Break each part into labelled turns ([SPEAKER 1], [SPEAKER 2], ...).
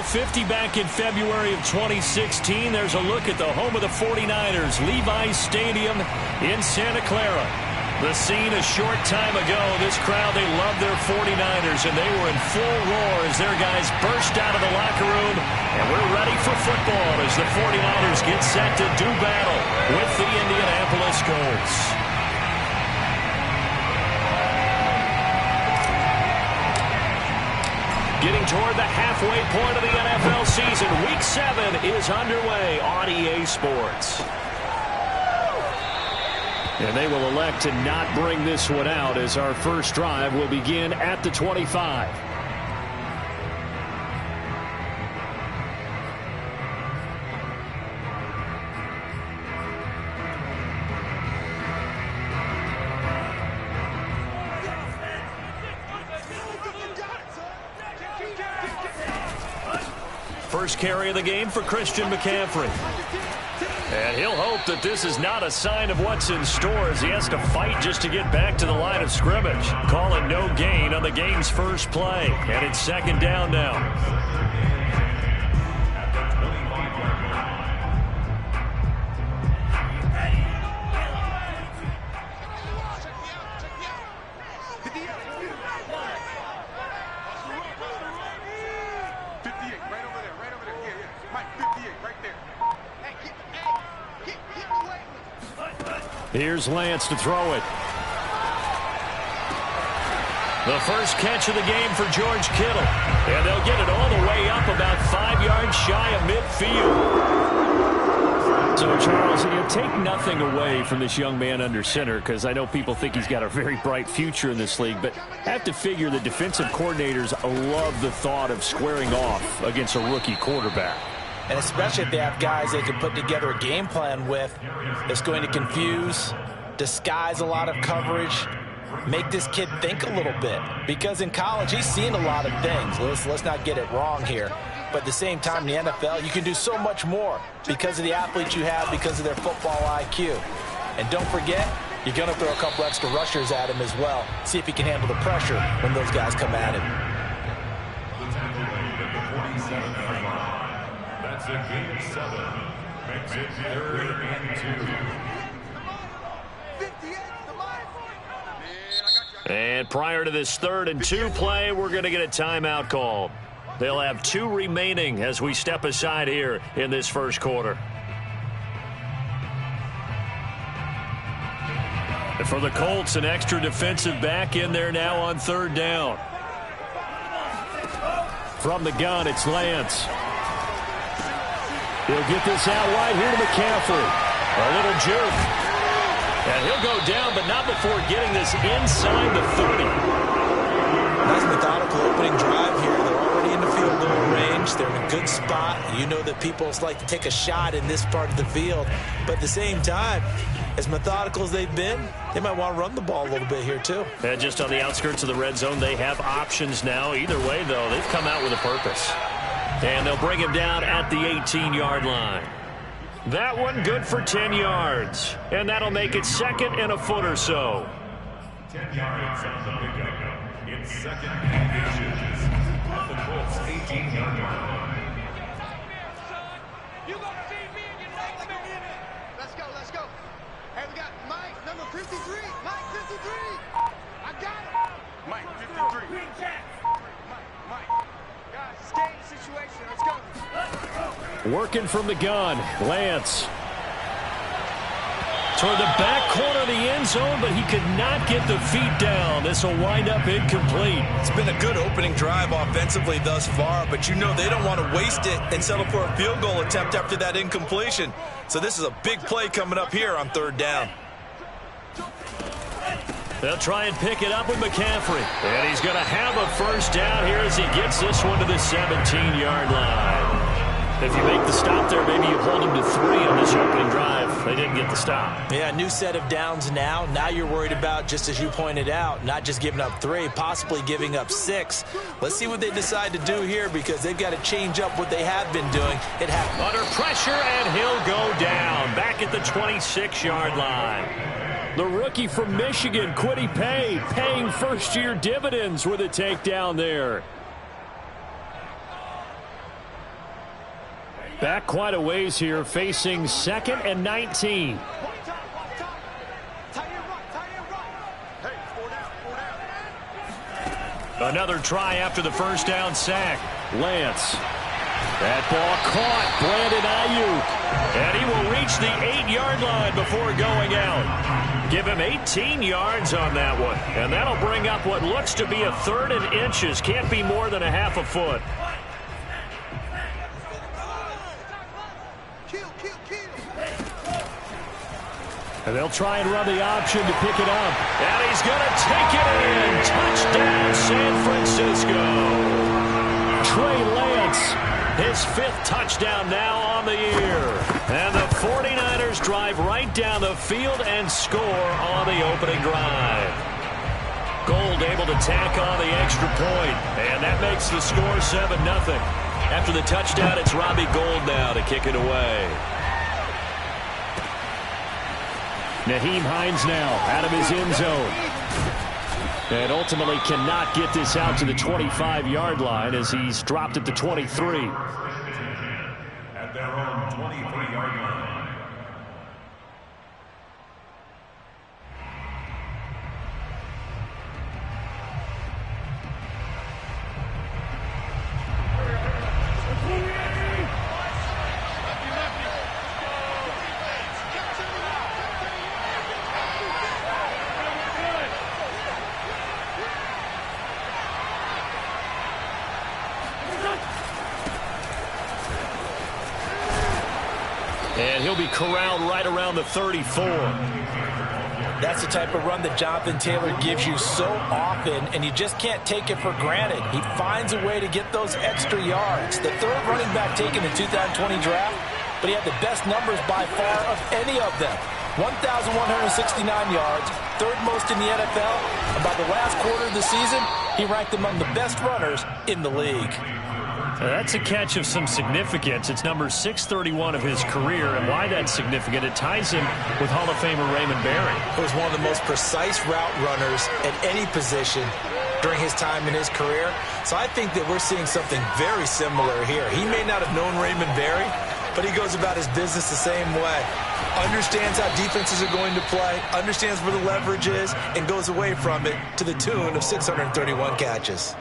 [SPEAKER 1] Bill 50 back in February of 2016. There's a look at the home of the 49ers, Levi's Stadium in Santa Clara. The scene a short time ago. This crowd, they love their 49ers, and they were in full roar as their guys burst out of the locker room. And we're ready for football as the 49ers get set to do battle with the Indianapolis Colts. Getting toward the halfway point of the NFL season. Week 7 is underway on EA Sports. And they will elect to not bring this one out as our first drive will begin at the 25. First carry of the game for Christian McCaffrey. And he'll hope that this is not a sign of what's in store as he has to fight just to get back to the line of scrimmage. Call it no gain on the game's first play. And it's second down now. Here's Lance to throw it. The first catch of the game for George Kittle. And they'll get it all the way up about 5 yards shy of midfield. So, Charles, you take nothing away from this young man under center because I know people think he's got a very bright future in this league, but I have to figure the defensive coordinators love the thought of squaring off against a rookie quarterback.
[SPEAKER 2] And especially if they have guys they can put together a game plan with that's going to confuse, disguise a lot of coverage, make this kid think a little bit. Because in college, he's seen a lot of things. Let's not get it wrong here. But at the same time, in the NFL, you can do so much more because of the athletes you have, because of their football IQ. And don't forget, you're going to throw a couple extra rushers at him as well. See if he can handle the pressure when those guys come at him.
[SPEAKER 3] That's a game 7. Makes it 3rd and 2.
[SPEAKER 1] And prior to this 3rd and 2 play, we're going to get a timeout called. They'll have 2 remaining as we step aside here in this first quarter. And for the Colts, an extra defensive back in there now on 3rd down. From the gun, it's Lance. He'll get this out wide here to McCaffrey. A little juke. And he'll go down, but not before getting this inside the 30.
[SPEAKER 2] Nice methodical opening drive here. They're already in the field goal range. They're in a good spot. You know that people like to take a shot in this part of the field. But at the same time, as methodical as they've been, they might want to run the ball a little bit here too.
[SPEAKER 1] And just on the outskirts of the red zone, they have options now. Either way, though, they've come out with a purpose. And they'll bring him down at the 18-yard line. That one good for 10 yards. And that'll make it 2nd and a foot or so.
[SPEAKER 3] 10 yards on the pickup. It's 2nd and inches at the Colts 18-yard line.
[SPEAKER 4] Let's go, let's go. Hey, we got Mike, number 53. Mike, 53. I got it. Mike, 53. Mike. Guys, stay in the situation. Let's go.
[SPEAKER 1] Working from the gun, Lance. Toward the back corner of the end zone, but he could not get the feet down. This will wind up incomplete.
[SPEAKER 5] It's been a good opening drive offensively thus far, but you know they don't want to waste it and settle for a field goal attempt after that incompletion. So this is a big play coming up here on 3rd down.
[SPEAKER 1] They'll try and pick it up with McCaffrey. And he's going to have a first down here as he gets this one to the 17-yard line. If you make the stop there, maybe you hold him to 3 on this opening drive. They didn't get the stop.
[SPEAKER 2] Yeah, new set of downs now. Now you're worried about, just as you pointed out, not just giving up 3, possibly giving up 6. Let's see what they decide to do here because they've got to change up what they have been doing.
[SPEAKER 1] Under pressure, and he'll go down. Back at the 26-yard line. The rookie from Michigan, Kwity Paye, paying first-year dividends with a takedown there. Back quite a ways here, facing 2nd and 19. Another try after the first down sack. Lance. That ball caught. Brandon Ayuk. And he will reach the 8-yard line before going out. Give him 18 yards on that one. And that'll bring up what looks to be a 3rd and inches. Can't be more than a half a foot. And they'll try and run the option to pick it up. And he's going to take it in. Touchdown, San Francisco. Trey Lance, his 5th touchdown now on the year. And the 49ers drive right down the field and score on the opening drive. Gold able to tack on the extra point. And that makes the score 7-0. After the touchdown, it's Robbie Gould now to kick it away. Nyheim Hines now out of his end zone. And ultimately cannot get this out to the 25-yard line as he's dropped at the 23.
[SPEAKER 3] At their own 23-yard line.
[SPEAKER 1] And he'll be corralled right around the 34.
[SPEAKER 2] That's the type of run that Jonathan Taylor gives you so often, and you just can't take it for granted. He finds a way to get those extra yards. The 3rd running back taken in the 2020 draft, but he had the best numbers by far of any of them. 1,169 yards, 3rd most in the NFL. About the last quarter of the season, he ranked among the best runners in the league.
[SPEAKER 1] That's a catch of some significance. It's number 631 of his career, and why that's significant, it ties him with Hall of Famer Raymond Berry.
[SPEAKER 5] He was one of the most precise route runners at any position during his time in his career. So I think that we're seeing something very similar here. He may not have known Raymond Berry, but he goes about his business the same way. Understands how defenses are going to play, understands where the leverage is, and goes away from it to the tune of 631 catches.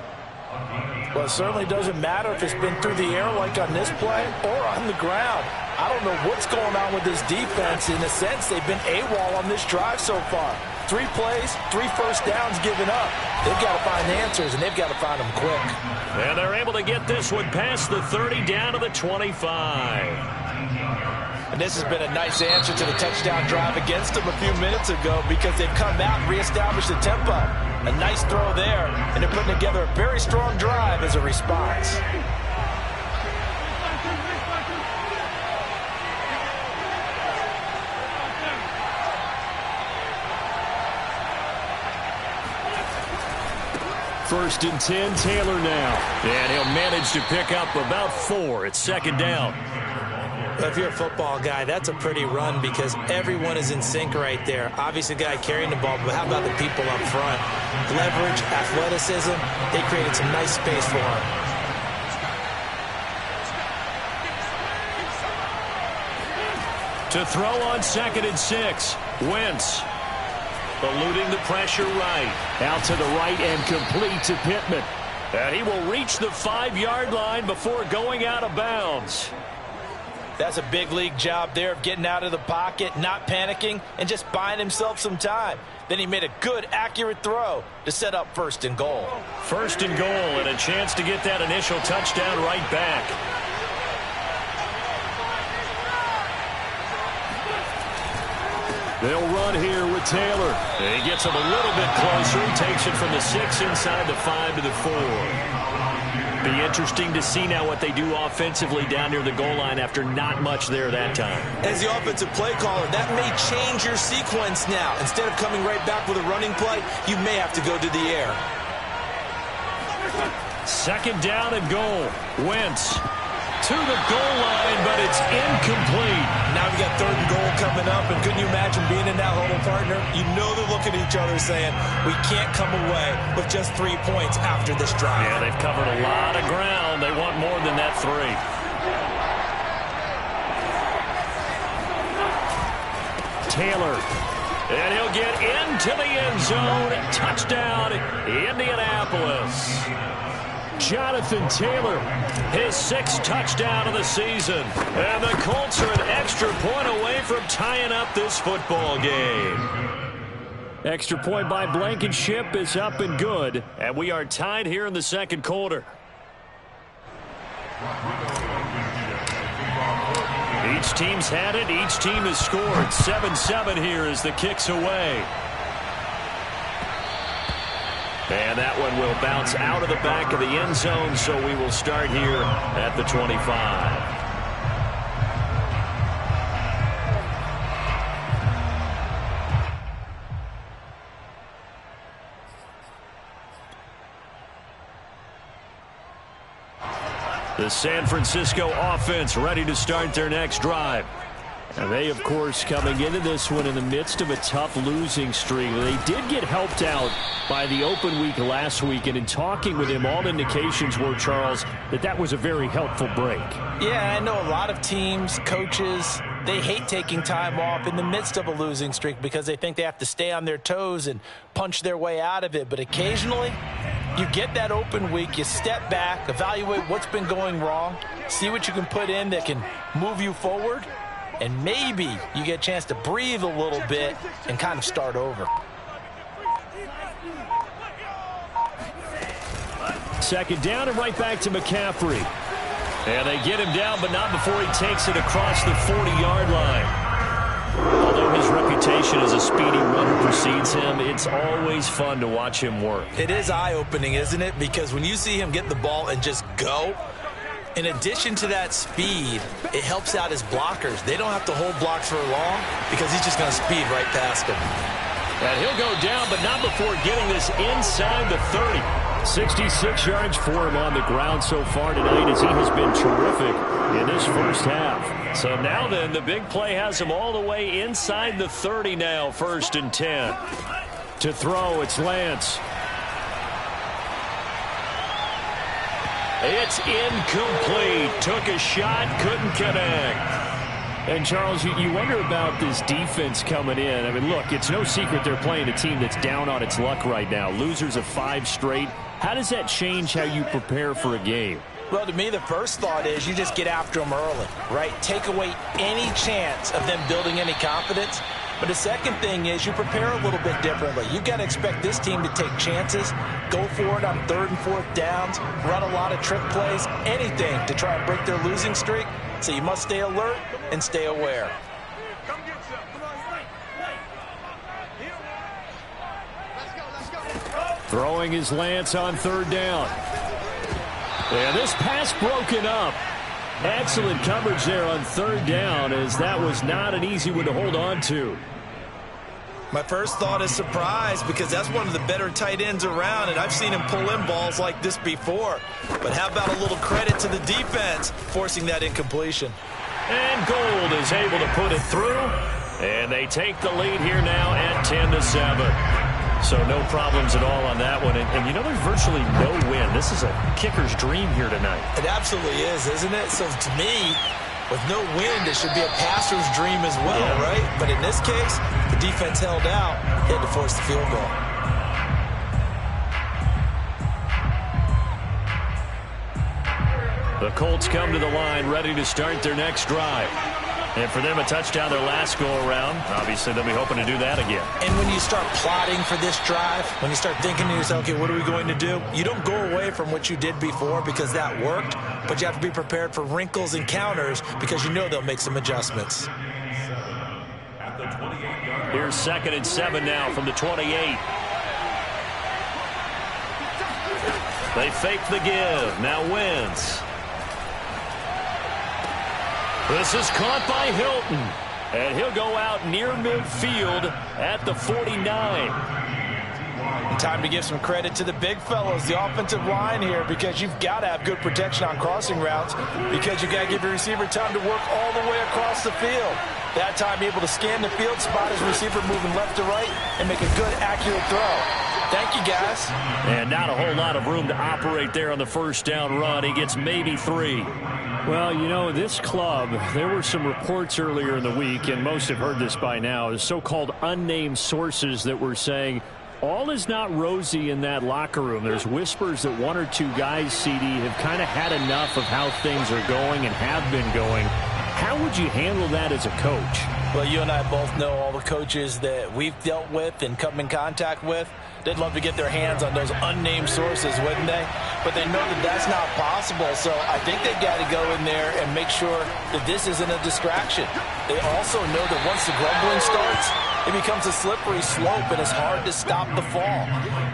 [SPEAKER 2] Well, it certainly doesn't matter if it's been through the air like on this play or on the ground. I don't know what's going on with this defense. In a sense, they've been AWOL on this drive so far. 3 plays, 3 first downs given up. They've got to find answers, and they've got to find them quick.
[SPEAKER 1] And they're able to get this one past the 30 down to the 25.
[SPEAKER 2] And this has been a nice answer to the touchdown drive against them a few minutes ago because they've come out and reestablished the tempo. A nice throw there, and they're putting together a very strong drive as a response.
[SPEAKER 1] First and 10, Taylor now. And he'll manage to pick up about 4. It's 2nd down.
[SPEAKER 5] If you're a football guy, that's a pretty run because everyone is in sync right there. Obviously, the guy carrying the ball, but how about the people up front? Leverage, athleticism, they created some nice space for him.
[SPEAKER 1] To throw on 2nd and 6, Wentz. Eluding the pressure right. Out to the right and complete to Pittman. And he will reach the 5-yard line before going out of bounds.
[SPEAKER 2] That's a big league job there of getting out of the pocket, not panicking, and just buying himself some time. Then he made a good, accurate throw to set up 1st and goal.
[SPEAKER 1] 1st and goal, and a chance to get that initial touchdown right back. They'll run here with Taylor. And he gets him a little bit closer. He takes it from the 6 inside the 5 to the 4. Be interesting to see now what they do offensively down near the goal line after not much there that time.
[SPEAKER 5] As the offensive play caller, that may change your sequence now. Instead of coming right back with a running play, you may have to go to the air.
[SPEAKER 1] 2nd down and goal. Wentz to the goal line, but it's incomplete.
[SPEAKER 5] Now we got 3rd and goal coming up, and couldn't you imagine being in that huddle, partner? You know they're looking at each other saying, we can't come away with just 3 points after this drive.
[SPEAKER 1] Yeah, they've covered a lot of ground. They want more than that 3. Taylor. And he'll get into the end zone. Touchdown, Indianapolis. Jonathan Taylor, his 6th touchdown of the season. And the Colts are an extra point away from tying up this football game. Extra point by Blankenship is up and good. And we are tied here in the second quarter. Each team's had it. Each team has scored. 7-7 here as the kick's away. And that one will bounce out of the back of the end zone, so we will start here at the 25. The San Francisco offense ready to start their next drive. And they, of course, coming into this one in the midst of a tough losing streak. They did get helped out by the open week last week, and in talking with him, all indications were, Charles, that was a very helpful break.
[SPEAKER 2] Yeah, I know a lot of teams, coaches, they hate taking time off in the midst of a losing streak because they think they have to stay on their toes and punch their way out of it. But occasionally, you get that open week, you step back, evaluate what's been going wrong, see what you can put in that can move you forward, and maybe you get a chance to breathe a little bit and kind of start over.
[SPEAKER 1] Second down and right back to McCaffrey. And they get him down, but not before he takes it across the 40-yard line. Although his reputation as a speedy runner precedes him, it's always fun to watch him work.
[SPEAKER 5] It is eye-opening, isn't it? Because when you see him get the ball and just go, in addition to that speed, it helps out his blockers. They don't have to hold blocks for long because he's just going to speed right past them.
[SPEAKER 1] And he'll go down, but not before getting this inside the 30. 66 yards for him on the ground so far tonight as he has been terrific in this first half. So now then, the big play has him all the way inside the 30 now, 1st and 10. To throw, it's Lance. It's incomplete. Took a shot, couldn't connect. And, Charles, you wonder about this defense coming in. I mean, look, it's no secret they're playing a team that's down on its luck right now. Losers of 5 straight. How does that change how you prepare for a game?
[SPEAKER 2] Well, to me, the first thought is you just get after them early, right? Take away any chance of them building any confidence. But the second thing is you prepare a little bit differently. You've got to expect this team to take chances, go for it on 3rd and 4th downs, run a lot of trick plays, anything to try and break their losing streak. So you must stay alert and stay aware.
[SPEAKER 1] Throwing his Lance on 3rd down. And this pass broken up. Excellent coverage there on 3rd down, as that was not an easy one to hold on to.
[SPEAKER 5] My first thought is surprise, because that's one of the better tight ends around, and I've seen him pull in balls like this before. But how about a little credit to the defense forcing that incompletion?
[SPEAKER 1] And Gold is able to put it through, and they take the lead here now at 10-7. So no problems at all on that one. And you know, there's virtually no win. This is a kicker's dream here tonight.
[SPEAKER 5] It absolutely is, isn't it? So to me, with no wind, it should be a passer's dream as well, right? But in this case, the defense held out. They had to force the field goal.
[SPEAKER 1] The Colts come to the line ready to start their next drive. And for them, a touchdown their last go-around. Obviously, they'll be hoping to do that again.
[SPEAKER 5] And when you start plotting for this drive, when you start thinking to yourself, okay, what are we going to do? You don't go away from what you did before because that worked, but you have to be prepared for wrinkles and counters because you know they'll make some adjustments.
[SPEAKER 1] Here's 2nd and 7 now from the 28. They fake the give. Now wins. This is caught by Hilton, and he'll go out near midfield at the 49.
[SPEAKER 2] And time to give some credit to the big fellows, the offensive line here, because you've got to have good protection on crossing routes because you've got to give your receiver time to work all the way across the field. That time able to scan the field, spot his receiver moving left to right, and make a good, accurate throw. Thank you, guys.
[SPEAKER 1] And not a whole lot of room to operate there on the first down run. He gets maybe 3.
[SPEAKER 6] Well, you know, this club, there were some reports earlier in the week, and most have heard this by now, the so-called unnamed sources that were saying all is not rosy in that locker room. There's whispers that 1 or 2 guys, CD, have kind of had enough of how things are going and have been going. How would you handle that as a coach?
[SPEAKER 2] Well, you and I both know all the coaches that we've dealt with and come in contact with. They'd love to get their hands on those unnamed sources, wouldn't they? But they know that that's not possible, so I think they've got to go in there and make sure that this isn't a distraction. They also know that once the grumbling starts, it becomes a slippery slope, and it's hard to stop the fall.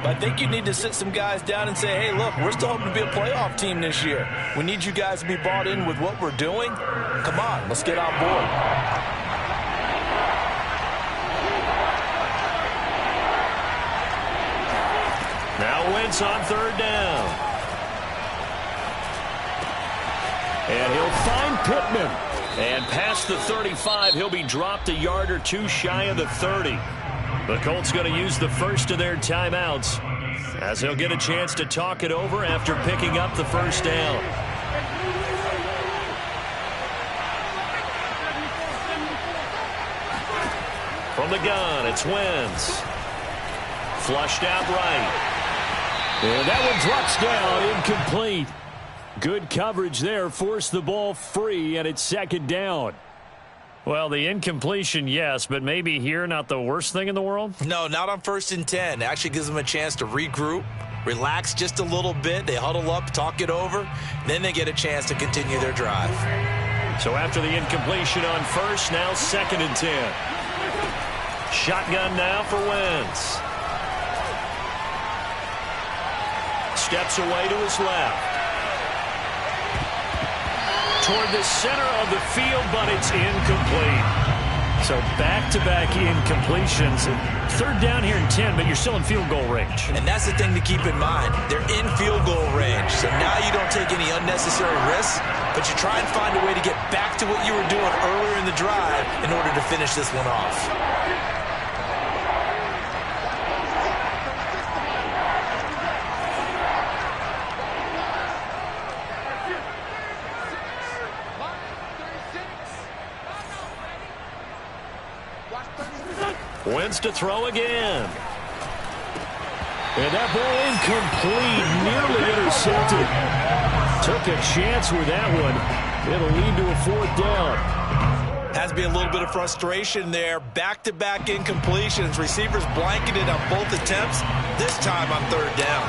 [SPEAKER 2] But I think you need to sit some guys down and say, hey, look, we're still hoping to be a playoff team this year. We need you guys to be bought in with what we're doing. Come on, let's get on board.
[SPEAKER 1] Now Wentz on 3rd down. And he'll find Pittman. And past the 35, he'll be dropped a yard or 2 shy of the 30. The Colts going to use the first of their timeouts as they'll get a chance to talk it over after picking up the first down. From the gun, it's Wentz. Flushed out right. And that one drops down, incomplete. Good coverage there, forced the ball free, and it's 2nd down. Well, the incompletion, yes, but maybe here not the worst thing in the world?
[SPEAKER 5] No, not on 1st and 10. It actually gives them a chance to regroup, relax just a little bit. They huddle up, talk it over, then they get a chance to continue their drive.
[SPEAKER 1] So after the incompletion on 1st, now 2nd and 10. Shotgun now for Wentz. Steps away to his left. Toward the center of the field, but it's incomplete. So back-to-back incompletions. 3rd down here in 10, but you're still in field goal range.
[SPEAKER 5] And that's the thing to keep in mind. They're in field goal range. So now you don't take any unnecessary risks, but you try and find a way to get back to what you were doing earlier in the drive in order to finish this one off.
[SPEAKER 1] Wentz to throw again. And that ball incomplete, nearly intercepted. Took a chance with that one. It'll lead to a 4th down.
[SPEAKER 5] Has to be a little bit of frustration there. Back-to-back incompletions. Receivers blanketed on both attempts, this time on 3rd down.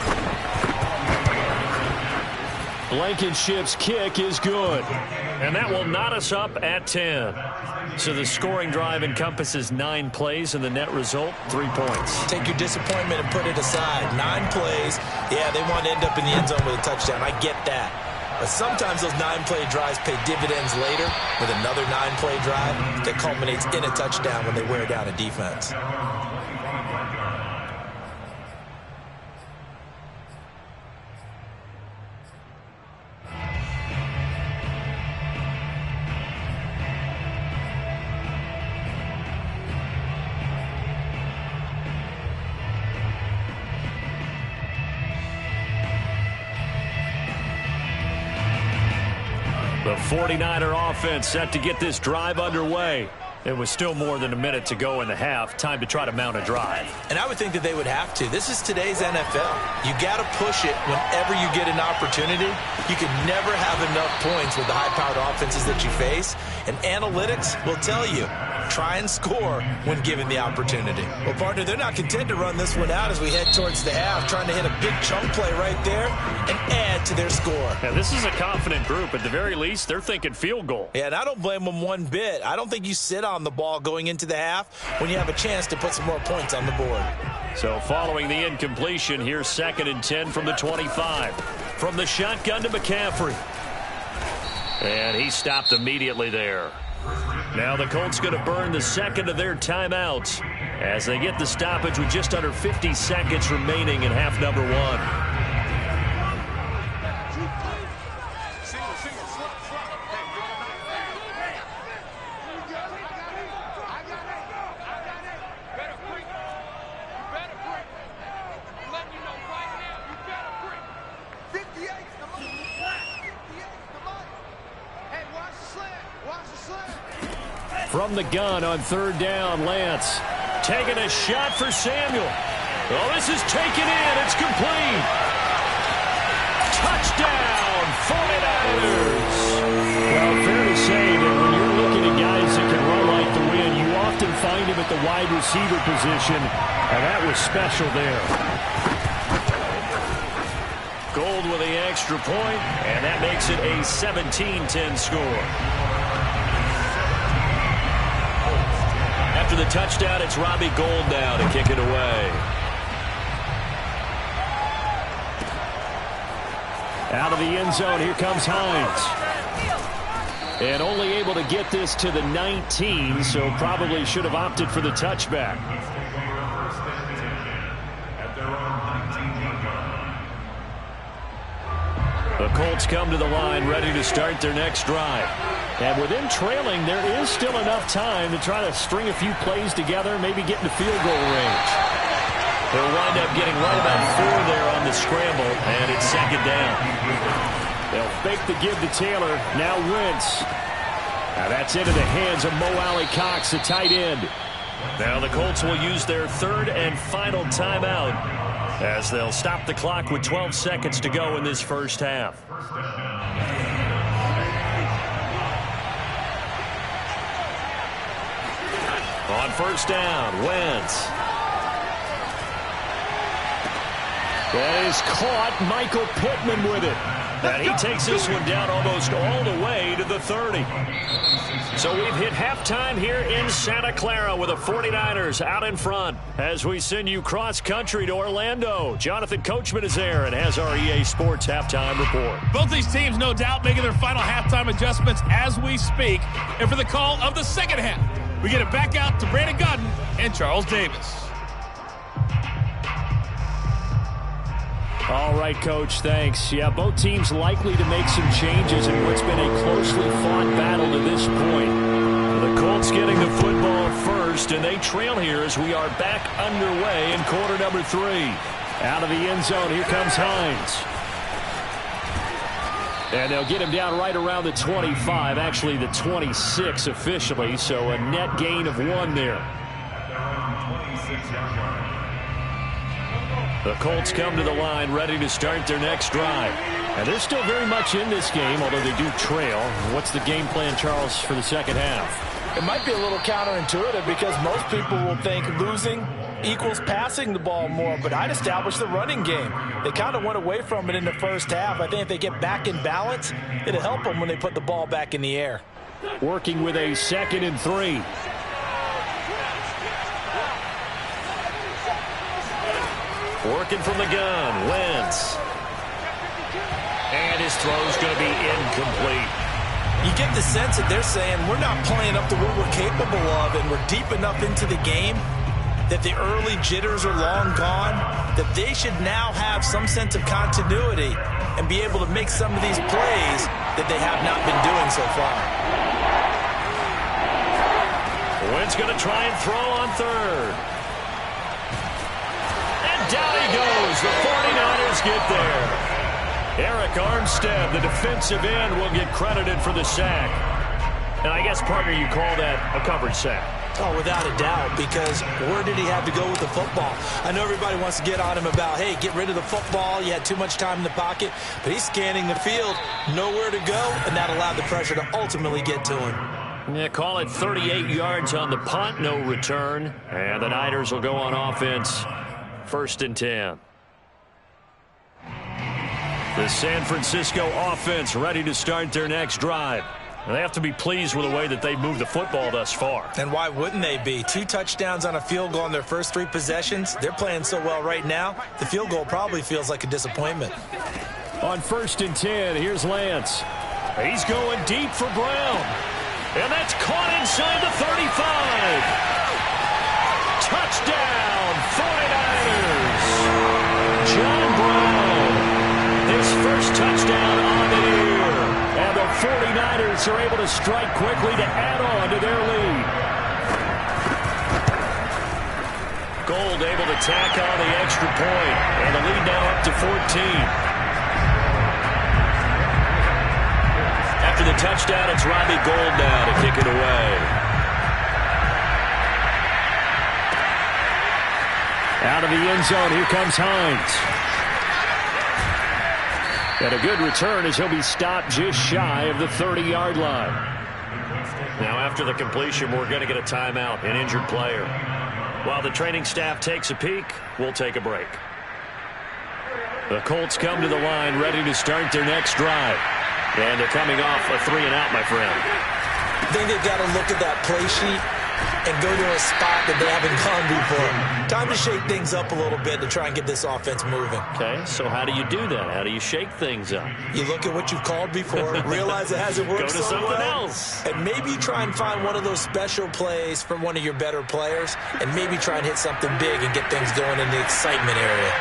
[SPEAKER 1] Blankenship's kick is good. And that will knot us up at 10. So the scoring drive encompasses 9 plays, and the net result, 3 points.
[SPEAKER 5] Take your disappointment and put it aside. 9 plays. Yeah, they want to end up in the end zone with a touchdown. I get that. But sometimes those 9-play drives pay dividends later with another 9-play drive that culminates in a touchdown when they wear down a defense.
[SPEAKER 1] The 49er offense set to get this drive underway. It was still more than a minute to go in the half. Time to try to mount a drive.
[SPEAKER 5] And I would think that they would have to. This is today's NFL. You got to push it whenever you get an opportunity. You can never have enough points with the high-powered offenses that you face. And analytics will tell you, try and score when given the opportunity. Well, partner, they're not content to run this one out as we head towards the half, trying to hit a big chunk play right there and add to their score.
[SPEAKER 1] Yeah, this is a confident group. At the very least, they're thinking field goal.
[SPEAKER 5] Yeah, and I don't blame them one bit. I don't think you sit on the ball going into the half when you have a chance to put some more points on the board.
[SPEAKER 1] So following the incompletion, here's 2nd and 10 from the 25. From the shotgun to McCaffrey. And he stopped immediately there. Now the Colts going to burn the 2nd of their timeouts as they get the stoppage with just under 50 seconds remaining in half number 1.
[SPEAKER 6] From the gun on third down, Lance.
[SPEAKER 1] Taking a shot for Samuel. Oh, this is taken in. It's complete. Touchdown, 49ers.
[SPEAKER 6] Well, fair to say that when you're looking at guys that can run like the wind, you often find him at the wide receiver position, and that was special there.
[SPEAKER 1] Gold with the extra point, and that makes it a 17-10 score. After the touchdown, it's Robbie Gould now to kick it away.
[SPEAKER 6] Out of the end zone, here comes Hines. And only able to get this to the 19, so probably should have opted for the touchback.
[SPEAKER 1] The Colts come to the line ready to start their next drive.
[SPEAKER 6] And with them trailing, there is still enough time to try to string a few plays together, maybe get into field goal range.
[SPEAKER 1] They'll wind up getting right about 4 there on the scramble, and it's second down.
[SPEAKER 6] They'll fake the give to Taylor. Now Wentz. Now that's into the hands of Mo Alley-Cox, the tight end.
[SPEAKER 1] Now the Colts will use their third and final timeout as they'll stop the clock with 12 seconds to go in this first half. On first down, Wentz.
[SPEAKER 6] That is caught. Michael Pittman with it.
[SPEAKER 1] And he takes this one down almost all the way to the 30. So we've hit halftime here in Santa Clara with the 49ers out in front as we send you cross-country to Orlando. Jonathan Coachman is there and has our EA Sports halftime report.
[SPEAKER 7] Both these teams, no doubt, making their final halftime adjustments as we speak. And for the call of the second half, we get it back out to Brandon Godden and Charles Davis.
[SPEAKER 6] All right, Coach, thanks. Yeah, both teams likely to make some changes in what's been a closely fought battle to this point.
[SPEAKER 1] The Colts getting the football first, and they trail here as we are back underway in quarter number 3.
[SPEAKER 6] Out of the end zone, here comes Hines. And they'll get him down right around the 25, actually the 26 officially, so a net gain of 1 there.
[SPEAKER 1] The Colts come to the line ready to start their next drive.
[SPEAKER 6] And they're still very much in this game, although they do trail. What's the game plan, Charles, for the second half?
[SPEAKER 2] It might be a little counterintuitive because most people will think losing equals passing the ball more, but I'd establish the running game. They kind of went away from it in the first half. I think if they get back in balance, it'll help them when they put the ball back in the air.
[SPEAKER 6] Working with a 2nd and 3.
[SPEAKER 1] Working from the gun, Wentz. And his throw's going to be incomplete.
[SPEAKER 5] You get the sense that they're saying we're not playing up to what we're capable of, and we're deep enough into the game that the early jitters are long gone, that they should now have some sense of continuity and be able to make some of these plays that they have not been doing so far.
[SPEAKER 1] Wentz going to try and throw on third. And down he goes. The 49ers get there. Eric Armstead, the defensive end, will get credited for the sack. And I guess, partner, you call that a coverage sack.
[SPEAKER 5] Oh, without a doubt, because where did he have to go with the football? I know everybody wants to get on him about, hey, get rid of the football. You had too much time in the pocket. But he's scanning the field, nowhere to go, and that allowed the pressure to ultimately get to him.
[SPEAKER 1] Yeah, call it 38 yards on the punt, no return. And the Niners will go on offense, 1st and 10. The San Francisco offense ready to start their next drive. They have to be pleased with the way that they've moved the football thus far.
[SPEAKER 5] And why wouldn't they be? 2 touchdowns on a field goal in their first 3 possessions. They're playing so well right now, the field goal probably feels like a disappointment.
[SPEAKER 6] On 1st and 10, here's Lance.
[SPEAKER 1] He's going deep for Brown. And that's caught inside the 35. Touchdown, 49ers. John Brown. His first touchdown on the year. And the 49ers are able to strike quickly to add on to their lead. Gould able to tack on the extra point. And the lead now up to 14. After the touchdown, it's Robbie Gould now to kick it away.
[SPEAKER 6] Out of the end zone, here comes Hines. And a good return as he'll be stopped just shy of the 30-yard line.
[SPEAKER 1] Now after the completion, we're going to get a timeout, an injured player. While the training staff takes a peek, we'll take a break. The Colts come to the line ready to start their next drive. And they're coming off a 3-and-out, my friend.
[SPEAKER 5] I think they've got to look at that play sheet and go to a spot that they haven't gone before. Time to shake things up a little bit to try and get this offense moving.
[SPEAKER 1] Okay, so how do you do that? How do you shake things up?
[SPEAKER 5] You look at what you've called before, realize it hasn't worked
[SPEAKER 1] Go to
[SPEAKER 5] so
[SPEAKER 1] something
[SPEAKER 5] well,
[SPEAKER 1] else.
[SPEAKER 5] and maybe try and find one of those special plays from one of your better players, and maybe try and hit something big and get things going in the excitement area.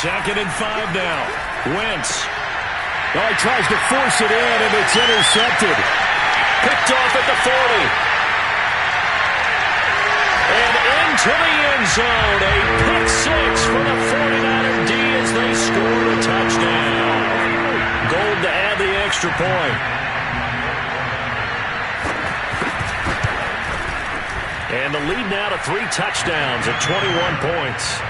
[SPEAKER 1] 2nd and 5 now. Wentz.
[SPEAKER 6] Oh, he tries to force it in, and it's intercepted.
[SPEAKER 1] Picked off at the 40. And into the end zone. A pick six for the 49er D as they scored a touchdown. Gold to add the extra point. And the lead now to 3 touchdowns at 21 points.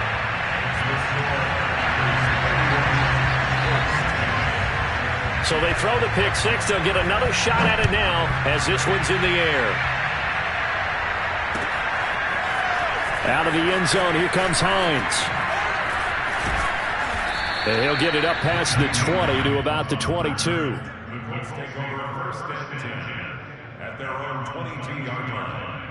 [SPEAKER 1] So they throw the pick six. They'll get another shot at it now as this one's in the air.
[SPEAKER 6] Out of the end zone, here comes Hines. And he'll get it up past the 20 to about the 22.
[SPEAKER 3] The Colts take over a 1st and 10 at their own 22-yard line.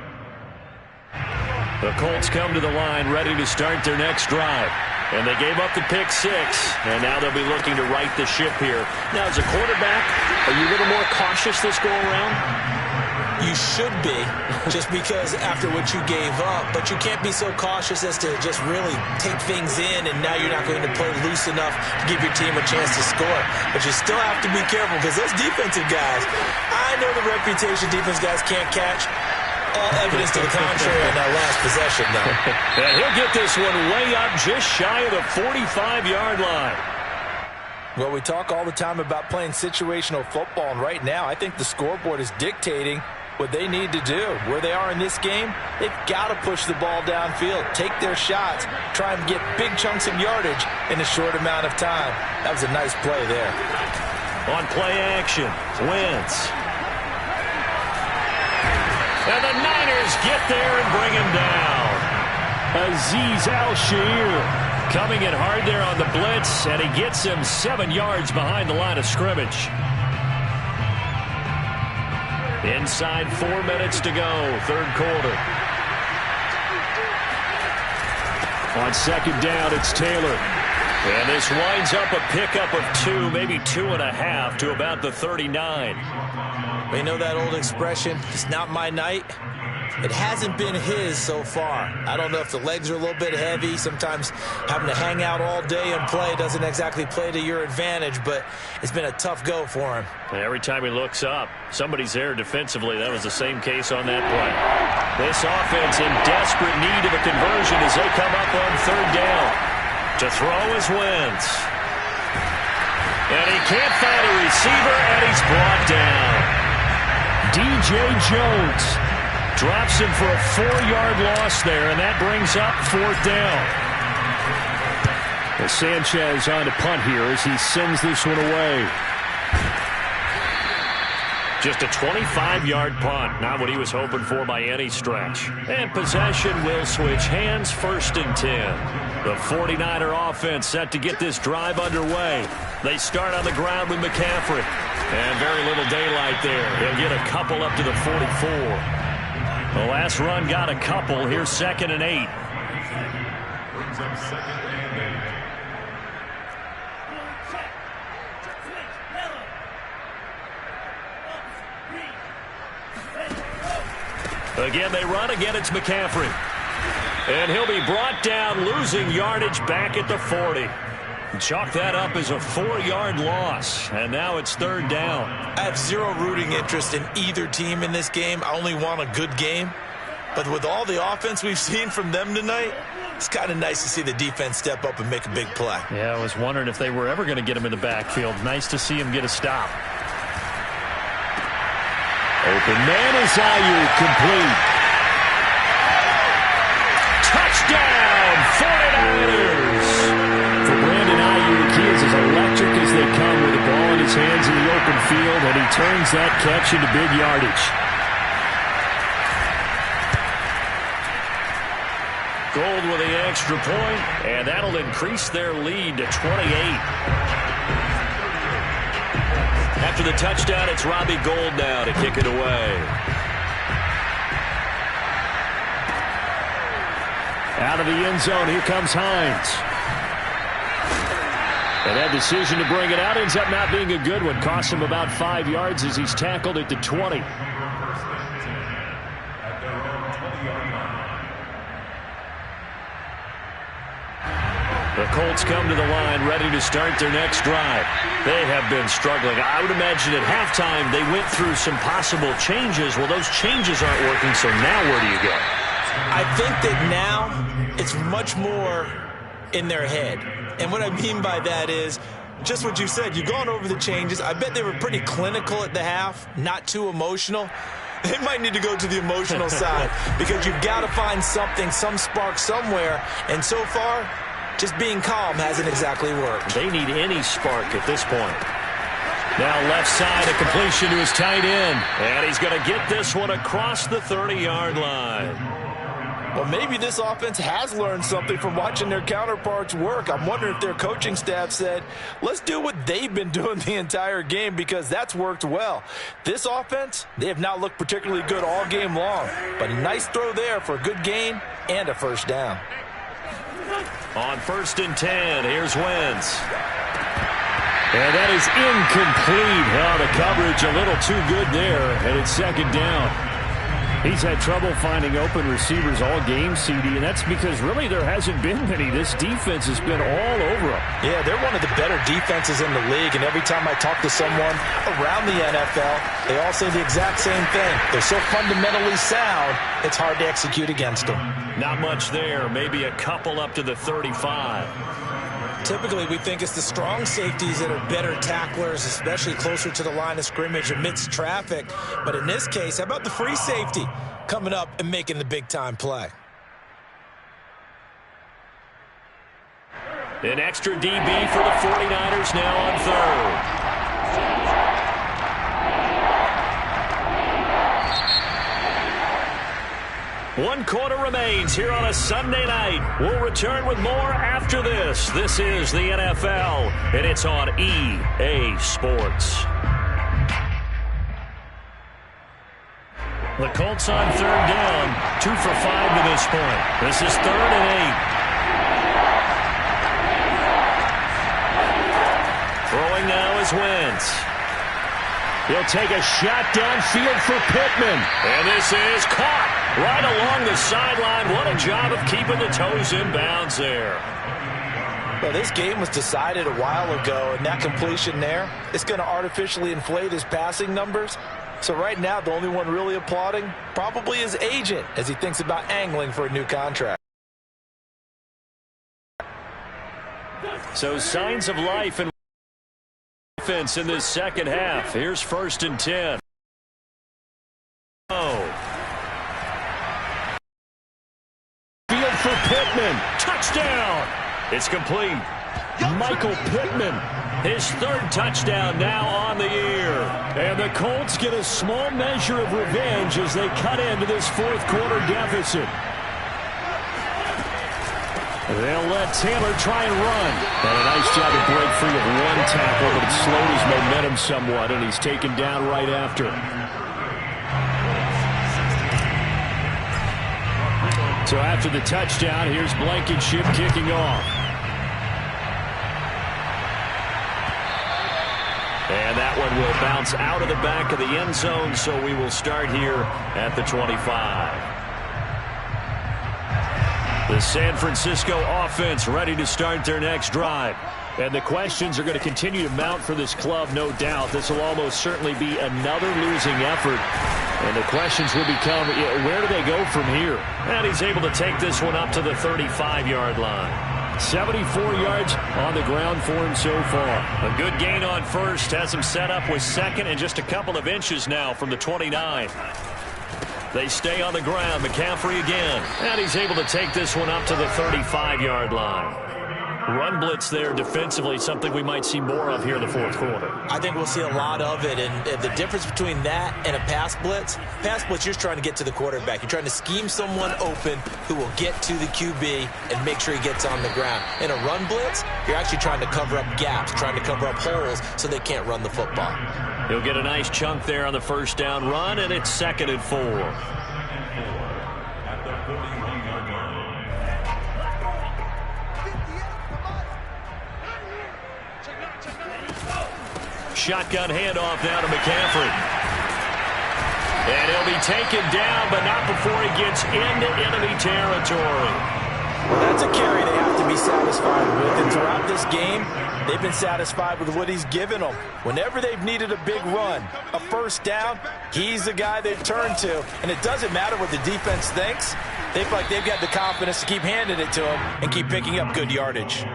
[SPEAKER 1] The Colts come to the line ready to start their next drive. And they gave up the pick six, and now they'll be looking to right the ship here. Now, as a quarterback, are you a little more cautious this go-around?
[SPEAKER 5] You should be, just because after what you gave up, but you can't be so cautious as to just really take things in, and now you're not going to play loose enough to give your team a chance to score. But you still have to be careful, because those defensive guys, I know the reputation defense guys can't catch. All evidence to the contrary on that last possession, though.
[SPEAKER 1] And he'll get this one way up just shy of the 45-yard line.
[SPEAKER 2] Well, we talk all the time about playing situational football, and right now I think the scoreboard is dictating what they need to do. Where they are in this game, they've got to push the ball downfield, take their shots, try and get big chunks of yardage in a short amount of time. That was a nice play there.
[SPEAKER 1] On play action, Wentz. And the Niners get there and bring him down.
[SPEAKER 6] Azeez Al-Shaair
[SPEAKER 1] coming in hard there on the blitz, and he gets him 7 yards behind the line of scrimmage. Inside 4 minutes to go, 3rd quarter.
[SPEAKER 6] On 2nd down, it's Taylor.
[SPEAKER 1] And this winds up a pickup of 2, maybe 2.5 to about the 39.
[SPEAKER 5] We know that old expression, it's not my night. It hasn't been his so far. I don't know if the legs are a little bit heavy. Sometimes having to hang out all day and play doesn't exactly play to your advantage, but it's been a tough go for him.
[SPEAKER 1] And every time he looks up, somebody's there defensively. That was the same case on that play. This offense in desperate need of a conversion as they come up on 3rd down. To throw is Wentz. And he can't find a receiver, and he's brought down.
[SPEAKER 6] DJ Jones
[SPEAKER 1] drops him for a 4-yard loss there, and that brings up 4th down.
[SPEAKER 6] Well, Sanchez on to punt here as he sends this one away.
[SPEAKER 1] Just a 25-yard punt, not what he was hoping for by any stretch. And possession will switch hands, 1st and 10. The 49er offense set to get this drive underway. They start on the ground with McCaffrey. And very little daylight there. He'll get a couple up to the 44. The last run got a couple. Here's 2nd and 8.
[SPEAKER 3] Brings up 2nd and 8.
[SPEAKER 1] Again, they run. Again, it's McCaffrey. And he'll be brought down, losing yardage back at the 40. Chalk that up as a 4-yard loss, and now it's 3rd down.
[SPEAKER 5] I have zero rooting interest in either team in this game. I only want a good game. But with all the offense we've seen from them tonight, it's kind of nice to see the defense step up and make a big play.
[SPEAKER 1] Yeah, I was wondering if they were ever going to get him in the backfield. Nice to see him get a stop.
[SPEAKER 6] Open man is Ayuk, complete.
[SPEAKER 1] Touchdown, 49ers! For Brandon Ayuk, he is as electric as they come with the ball in his hands in the open field, and he turns that catch into big yardage. Gold with the extra point, and that'll increase their lead to 28. After the touchdown, it's Robbie Gould now to kick it away. Out of the end zone, here comes Hines. And that decision to bring it out ends up not being a good one. Costs him about 5 yards as he's tackled at the 20. The Colts come to the line ready to start their next drive. They have been struggling. I would imagine at halftime they went through some possible changes. Well, those changes aren't working, so now where do you go?
[SPEAKER 2] I think that now it's much more in their head. And what I mean by that is just what you said. You've gone over the changes. I bet they were pretty clinical at the half, not too emotional. They might need to go to the emotional side because you've got to find something, some spark somewhere. And so far, just being calm hasn't exactly worked.
[SPEAKER 1] They need any spark at this point. Now left side, a completion to his tight end. And he's going to get this one across the 30-yard line.
[SPEAKER 2] Well, maybe this offense has learned something from watching their counterparts work. I'm wondering if their coaching staff said, let's do what they've been doing the entire game because that's worked well. This offense, they have not looked particularly good all game long. But a nice throw there for a good gain and a first down.
[SPEAKER 1] On 1st and 10, here's Wentz. And that is incomplete. Oh, the coverage a little too good there, and it's 2nd down. He's had trouble finding open receivers all game, CD, and that's because really there hasn't been many. This defense has been all over them.
[SPEAKER 2] Yeah, they're one of the better defenses in the league, and every time I talk to someone around the NFL, they all say the exact same thing. They're so fundamentally sound, it's hard to execute against them.
[SPEAKER 1] Not much there, maybe a couple up to the 35.
[SPEAKER 2] Typically, we think it's the strong safeties that are better tacklers, especially closer to the line of scrimmage amidst traffic. But in this case, how about the free safety coming up and making the big-time play?
[SPEAKER 1] An extra DB for the 49ers now on 3rd. One quarter remains here on a Sunday night. We'll return with more after this. This is the NFL, and it's on EA Sports. The Colts on 3rd down, 2 for 5 to this point. This is 3rd and 8. Throwing now is Wentz. He'll take a shot downfield for Pittman. And this is caught right along the sideline. What a job of keeping the toes in bounds there.
[SPEAKER 2] Well, this game was decided a while ago, and that completion there is going to artificially inflate his passing numbers. So right now, the only one really applauding probably his agent as he thinks about angling for a new contract.
[SPEAKER 1] So signs of life and offense in this second half. Here's 1st and 10. Field for Pittman. Touchdown. It's complete. Michael Pittman, his 3rd touchdown now on the year. And the Colts get a small measure of revenge as they cut into this 4th quarter deficit. They'll let Taylor try and run. And a nice job to break free of one tackle, but it slowed his momentum somewhat, and he's taken down right after. So after the touchdown, here's Blankenship kicking off. And that one will bounce out of the back of the end zone, so we will start here at the 25. The San Francisco offense ready to start their next drive. And the questions are going to continue to mount for this club, no doubt. This will almost certainly be another losing effort. And the questions will become, where do they go from here? And he's able to take this one up to the 35-yard line. 74 yards on the ground for him so far. A good gain on 1st. Has him set up with 2nd and just a couple of inches now from the 29. They stay on the ground. McCaffrey again. And he's able to take this one up to the 35-yard line. Run blitz there defensively, something we might see more of here in the fourth quarter.
[SPEAKER 5] I think we'll see a lot of it, and the difference between that and a pass blitz, you're just trying to get to the quarterback. You're trying to scheme someone open who will get to the QB and make sure he gets on the ground. In a run blitz, you're actually trying to cover up gaps, trying to cover up holes so they can't run the football.
[SPEAKER 1] He'll get a nice chunk there on the first down run, and it's 2nd and 4. Shotgun handoff now to McCaffrey. And he'll be taken down, but not before he gets into enemy territory.
[SPEAKER 2] Well, that's a carry they have to be satisfied with. And throughout this game, they've been satisfied with what he's given them. Whenever they've needed a big run, a first down, he's the guy they've turned to. And it doesn't matter what the defense thinks. They feel like they've got the confidence to keep handing it to him and keep picking up good yardage.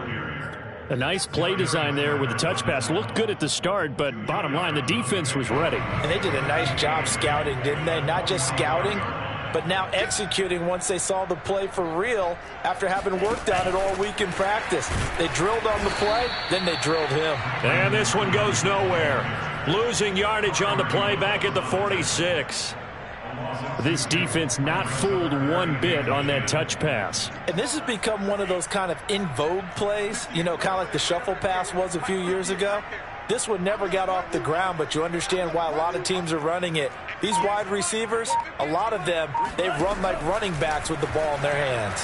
[SPEAKER 6] A nice play design there with the touch pass. Looked good at the start, but bottom line, the defense was ready.
[SPEAKER 2] And they did a nice job scouting, didn't they? Not just scouting, but now executing once they saw the play for real after having worked on it all week in practice. They drilled on the play, then they drilled him.
[SPEAKER 1] And this one goes nowhere. Losing yardage on the play back at the 46.
[SPEAKER 6] This defense not fooled one bit on that touch pass.
[SPEAKER 2] And this has become one of those kind of in vogue plays, you know, kind of like the shuffle pass was a few years ago. This one never got off the ground, but you understand why a lot of teams are running it. These wide receivers, a lot of them, they run like running backs with the ball in their hands.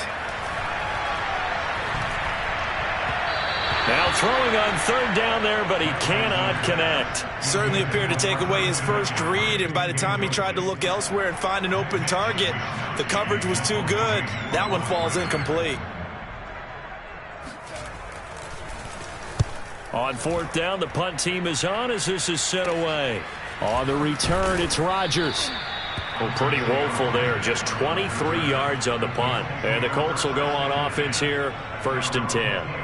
[SPEAKER 1] Now throwing on 3rd down there, but he cannot connect.
[SPEAKER 5] Certainly appeared to take away his first read, and by the time he tried to look elsewhere and find an open target, the coverage was too good. That one falls incomplete.
[SPEAKER 1] On 4th down, the punt team is on as this is sent away.
[SPEAKER 6] On the return, it's Rodgers.
[SPEAKER 1] Well, pretty woeful there. Just 23 yards on the punt. And the Colts will go on offense here, 1st and 10.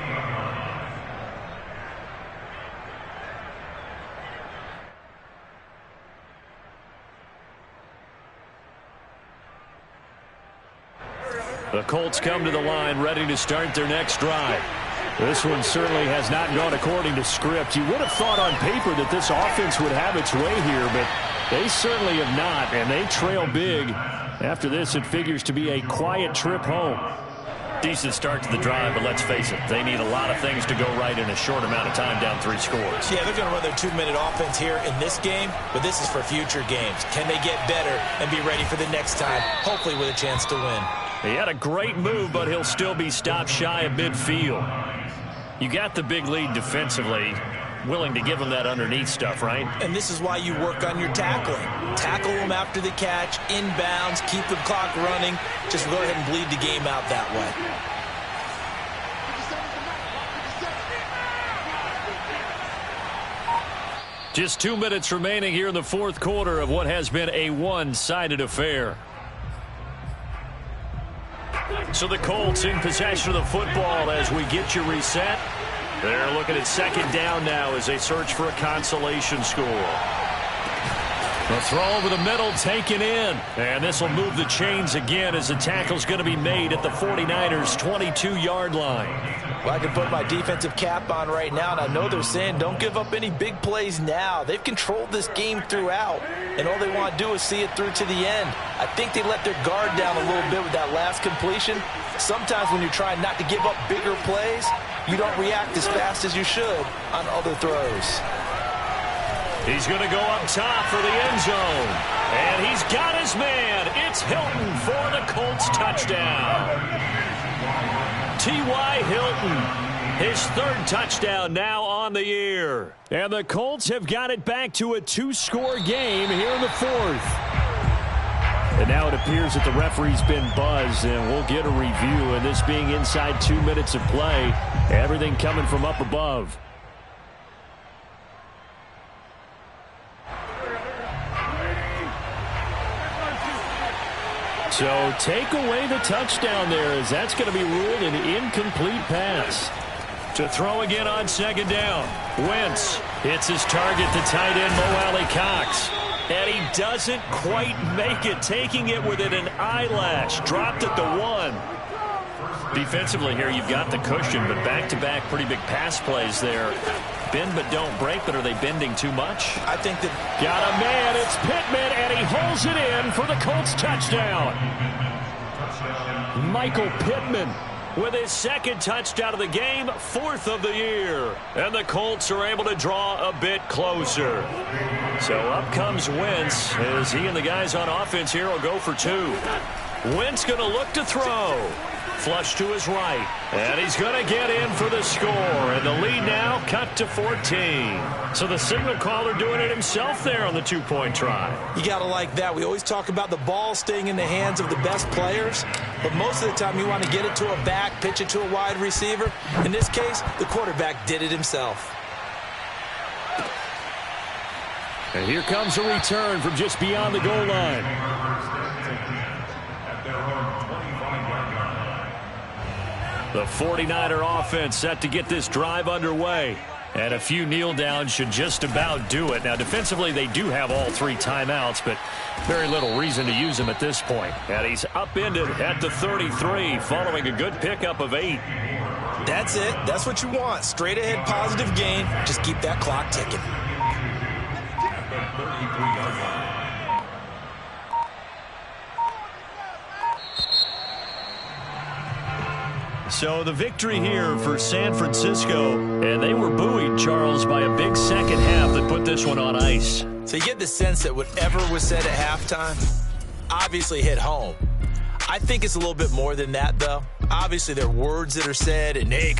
[SPEAKER 1] The Colts come to the line ready to start their next drive.
[SPEAKER 6] This one certainly has not gone according to script. You would have thought on paper that this offense would have its way here, but they certainly have not, and they trail big. After this, it figures to be a quiet trip home.
[SPEAKER 1] Decent start to the drive, but let's face it, they need a lot of things to go right in a short amount of time, down 3 scores.
[SPEAKER 5] Yeah, they're going to run their 2-minute offense here in this game, but this is for future games. Can they get better and be ready for the next time, hopefully with a chance to win?
[SPEAKER 1] He had a great move, but he'll still be stopped shy of midfield. You got the big lead defensively, willing to give him that underneath stuff, right?
[SPEAKER 5] And this is why you work on your tackling. Tackle them after the catch, inbounds, keep the clock running. Just go ahead and bleed the game out that way.
[SPEAKER 1] Just 2 minutes remaining here in the 4th quarter of what has been a one-sided affair. So the Colts in possession of the football as we get you reset. They're looking at 2nd down now as they search for a consolation score. The throw over the middle taken in. And this will move the chains again as the tackle's going to be made at the 49ers' 22-yard line.
[SPEAKER 2] Well, I can put my defensive cap on right now, and I know they're saying don't give up any big plays now. They've controlled this game throughout, and all they want to do is see it through to the end. I think they let their guard down a little bit with that last completion. Sometimes when you're trying not to give up bigger plays, you don't react as fast as you should on other throws.
[SPEAKER 1] He's going to go up top for the end zone. And he's got his man. It's Hilton for the Colts touchdown. T.Y. Hilton, his 3rd touchdown now on the year.
[SPEAKER 6] And the Colts have got it back to a 2-score game here in the 4th. And now it appears that the referee's been buzzed, and we'll get a review. And this being inside 2 minutes of play, everything coming from up above. So take away the touchdown there, as that's going to be ruled an incomplete pass.
[SPEAKER 1] To throw again on 2nd down. Wentz hits his target, the tight end Mo Alley Cox. And he doesn't quite make it, taking it within an eyelash. Dropped at the 1. Defensively here, you've got the cushion, but back-to-back pretty big pass plays there. Bend but don't break, but are they bending too much?
[SPEAKER 5] I think that...
[SPEAKER 1] Got a man, it's Pittman, and he holds it in for the Colts touchdown. Michael Pittman with his second touchdown of the game, 4th of the year. And the Colts are able to draw a bit closer. So up comes Wentz as he and the guys on offense here will go for 2. Wentz going to look to throw. Flush to his right. And he's going to get in for the score. And the lead now cut to 14. So the signal caller doing it himself there on the 2-point try.
[SPEAKER 5] You got to like that. We always talk about the ball staying in the hands of the best players. But most of the time you want to get it to a back, pitch it to a wide receiver. In this case, the quarterback did it himself.
[SPEAKER 1] And here comes a return from just beyond the goal line. The 49er offense set to get this drive underway. And a few kneel downs should just about do it. Now, defensively, they do have all 3 timeouts, but very little reason to use them at this point. And he's upended at the 33, following a good pickup of 8.
[SPEAKER 5] That's it. That's what you want. Straight ahead, positive gain. Just keep that clock ticking.
[SPEAKER 1] So the victory here for San Francisco, and they were buoyed, Charles, by a big second half that put this one on ice.
[SPEAKER 5] So you get the sense that whatever was said at halftime obviously hit home. I think it's a little bit more than that, though. Obviously, there are words that are said, and hey,